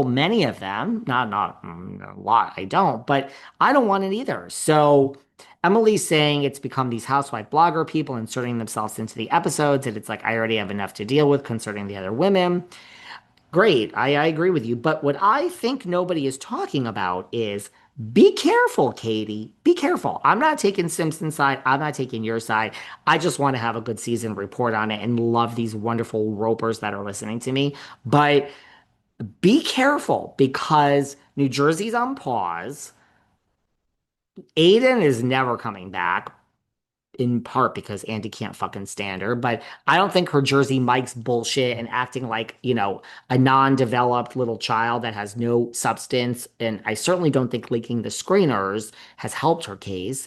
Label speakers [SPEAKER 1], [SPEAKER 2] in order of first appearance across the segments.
[SPEAKER 1] many of them, not a lot, I don't, but I don't want it either. So Emily's saying it's become these housewife blogger people inserting themselves into the episodes, and it's like I already have enough to deal with concerning the other women. Great, I agree with you. But what I think nobody is talking about is be careful, Katie. Be careful. I'm not taking Simpson's side. I'm not taking your side. I just want to have a good season report on it and love these wonderful ropers that are listening to me. But be careful because New Jersey's on pause. Aiden is never coming back, in part because Andy can't fucking stand her. But I don't think her Jersey Mike's bullshit and acting like, a non-developed little child that has no substance. And I certainly don't think leaking the screeners has helped her case.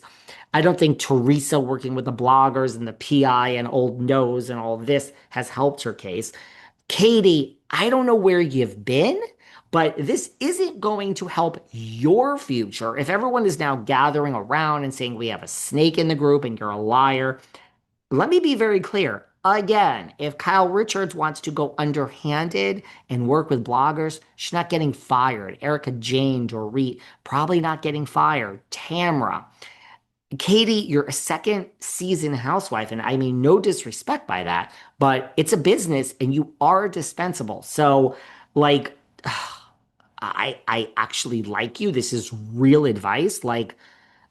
[SPEAKER 1] I don't think Teresa working with the bloggers and the PI and old nose and all this has helped her case. Katie, I don't know where you've been, but this isn't going to help your future. If everyone is now gathering around and saying we have a snake in the group and you're a liar, let me be very clear. Again, if Kyle Richards wants to go underhanded and work with bloggers, she's not getting fired. Erica Jane, Dorit, probably not getting fired. Tamra. Katie, you're a second season housewife, and I mean no disrespect by that, but it's a business and you are dispensable. So, like, I actually like you. This is real advice. Like,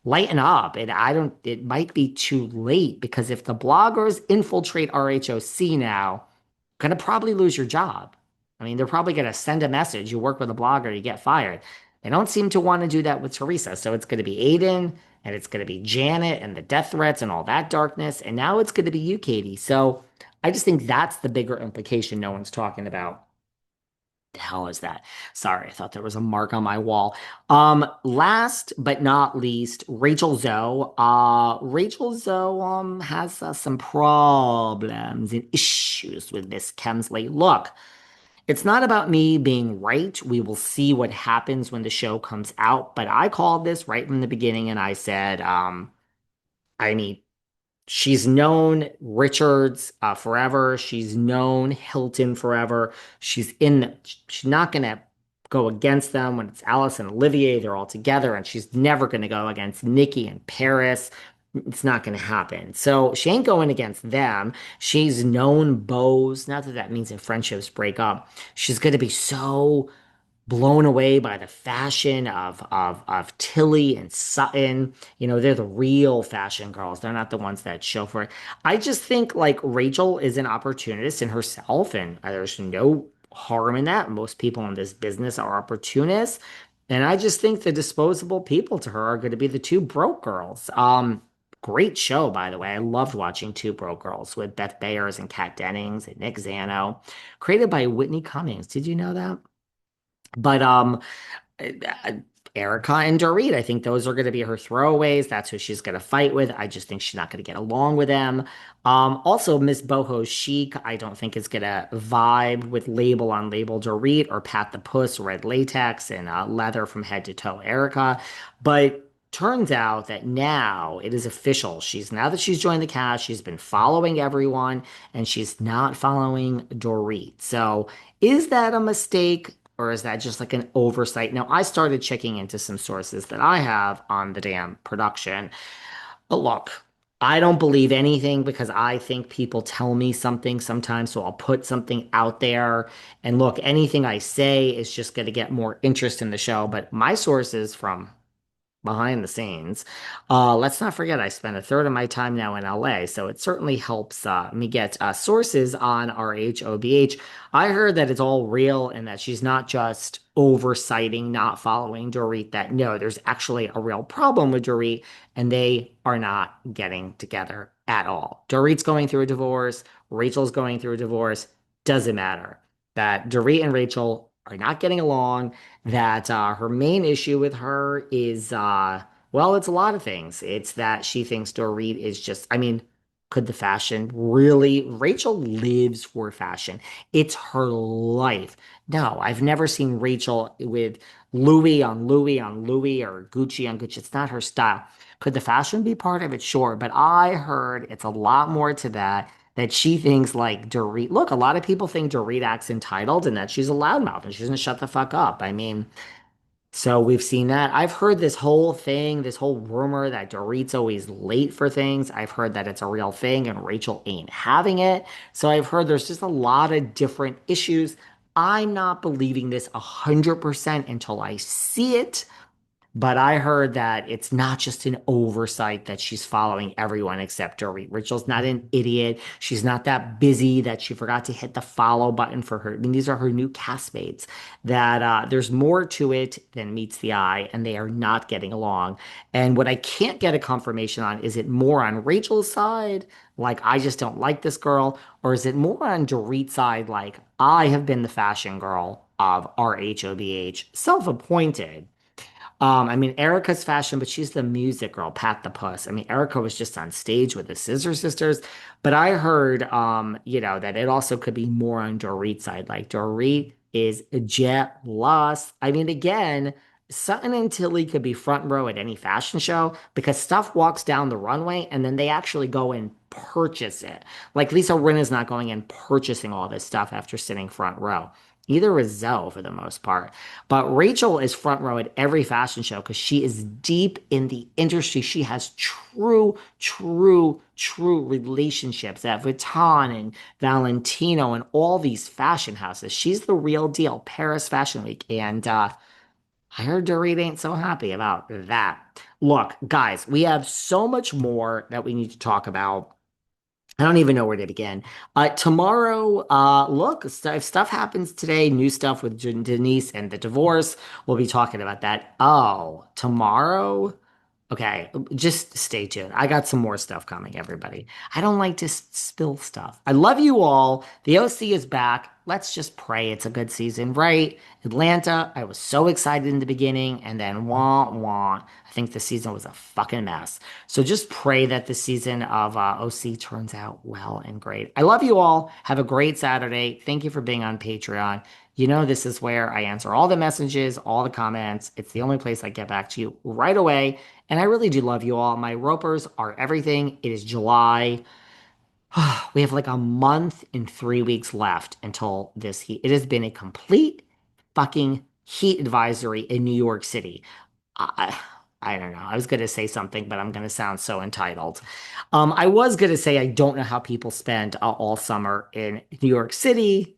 [SPEAKER 1] lighten up. And I don't, it might be too late because if the bloggers infiltrate RHOC now, gonna probably lose your job. I mean, they're probably gonna send a message. You work with a blogger, you get fired. They don't seem to want to do that with Teresa. So it's gonna be Aiden and it's gonna be Janet and the death threats and all that darkness. And now it's gonna be you, Katie. So I just think that's the bigger implication no one's talking about. The hell is that? Sorry, I thought there was a mark on my wall. Last but not least, Rachel Zoe. Rachel Zoe has some problems and issues with Miss Kemsley. Look, it's not about me being right. We will see what happens when the show comes out. But I called this right from the beginning, and I said, I mean, she's known Richards forever. She's known Hilton forever. She's not going to go against them when it's Alice and Olivier. They're all together, and she's never going to go against Nikki and Paris. It's not going to happen. So she ain't going against them. She's known Bose. Not that that means that friendships break up. She's going to be so blown away by the fashion of Tilly and Sutton. They're the real fashion girls. They're not the ones that show for it. I just think like Rachel is an opportunist in herself, and there's no harm in that. Most people in this business are opportunists. And I just think the disposable people to her are going to be the two broke girls. Great show, by the way. I loved watching Two Broke Girls with Beth Bayers and Kat Dennings and Nick Zano, created by Whitney Cummings. Did you know that? But uh, Erica and Dorit, I think those are going to be her throwaways. That's who she's going to fight with. I just think she's not going to get along with them. Also, Miss Boho Chic, I don't think is going to vibe with label on label Dorit or Pat the Puss, red latex, and leather from head to toe Erica. But turns out that now it is official. Now that she's joined the cast, she's been following everyone and she's not following Dorit. So is that a mistake? Or is that just like an oversight? Now, I started checking into some sources that I have on the damn production. But look, I don't believe anything because I think people tell me something sometimes. So I'll put something out there. And look, anything I say is just going to get more interest in the show. But my sources from behind the scenes. Let's not forget, I spent a third of my time now in LA, so it certainly helps me get sources on RHOBH. I heard that it's all real and that she's not just oversighting, not following Dorit, that no, there's actually a real problem with Dorit, and they are not getting together at all. Dorit's going through a divorce, Rachel's going through a divorce, doesn't matter. That Dorit and Rachel are not getting along, that her main issue with her is, well, it's a lot of things. It's that she thinks Dorit is just, I mean, could the fashion really? Rachel lives for fashion. It's her life. No, I've never seen Rachel with Louis on Louis on Louis or Gucci on Gucci. It's not her style. Could the fashion be part of it? Sure. But I heard it's a lot more to that. that she thinks like Dorit. Look, a lot of people think Dorit acts entitled and that she's a loudmouth and she's gonna shut the fuck up. I mean, so we've seen that. I've heard this whole thing, this whole rumor that Dorit's always late for things. I've heard that it's a real thing and Rachel ain't having it. So I've heard there's just a lot of different issues. I'm not believing this 100% until I see it. But I heard that it's not just an oversight that she's following everyone except Dorit. Rachel's not an idiot. She's not that busy that she forgot to hit the follow button for her. I mean, these are her new castmates. That there's more to it than meets the eye, and they are not getting along. And what I can't get a confirmation on is it more on Rachel's side, like I just don't like this girl, or is it more on Dorit's side, like I have been the fashion girl of RHOBH, self-appointed. I mean, Erica's fashion, but she's the music girl, Pat the Puss. I mean, Erica was just on stage with the Scissor Sisters, but I heard, that it also could be more on Dorit's side. Like Dorit is jealous. I mean, again, Sutton and Tilly could be front row at any fashion show because stuff walks down the runway and then they actually go and purchase it. Like Lisa Rinna's not going and purchasing all this stuff after sitting front row. Either is Zoe for the most part. But Rachel is front row at every fashion show because she is deep in the industry. She has true, true, true relationships at Vuitton and Valentino and all these fashion houses. She's the real deal. Paris Fashion Week. And I heard Dorit ain't so happy about that. Look, guys, we have so much more that we need to talk about. I don't even know where to begin. Tomorrow, look, if stuff happens today, new stuff with Denise and the divorce, we'll be talking about that. Oh, tomorrow? Okay, just stay tuned. I got some more stuff coming, everybody. I don't like to spill stuff. I love you all. The OC is back. Let's just pray it's a good season, right? Atlanta, I was so excited in the beginning, and then wah wah. I think the season was a fucking mess. So just pray that the season of OC turns out well and great. I love you all. Have a great Saturday. Thank you for being on Patreon. You know, this is where I answer all the messages, all the comments. It's the only place I get back to you right away. And I really do love you all. My ropers are everything. It is July. We have like a month and 3 weeks left until this heat. It has been a complete fucking heat advisory in New York City. I, I don't know. I was going to say something, but I'm going to sound so entitled. I was going to say I don't know how people spend all summer in New York City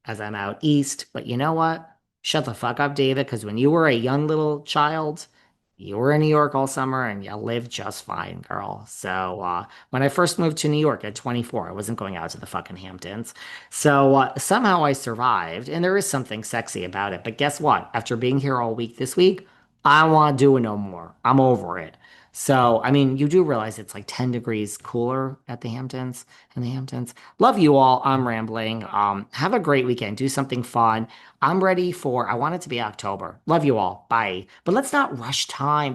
[SPEAKER 1] as I'm out east. But you know what? Shut the fuck up, David, because when you were a young little child, you were in New York all summer and you lived just fine, girl. So when I first moved to New York at 24, I wasn't going out to the fucking Hamptons. So somehow I survived, and there is something sexy about it. But guess what? After being here all week this week, I don't want to do it no more. I'm over it. So, I mean, you do realize it's like 10 degrees cooler at the Hamptons, in the Hamptons. Love you all. I'm rambling. Have a great weekend. Do something fun. I want it to be October. Love you all. Bye. But let's not rush time.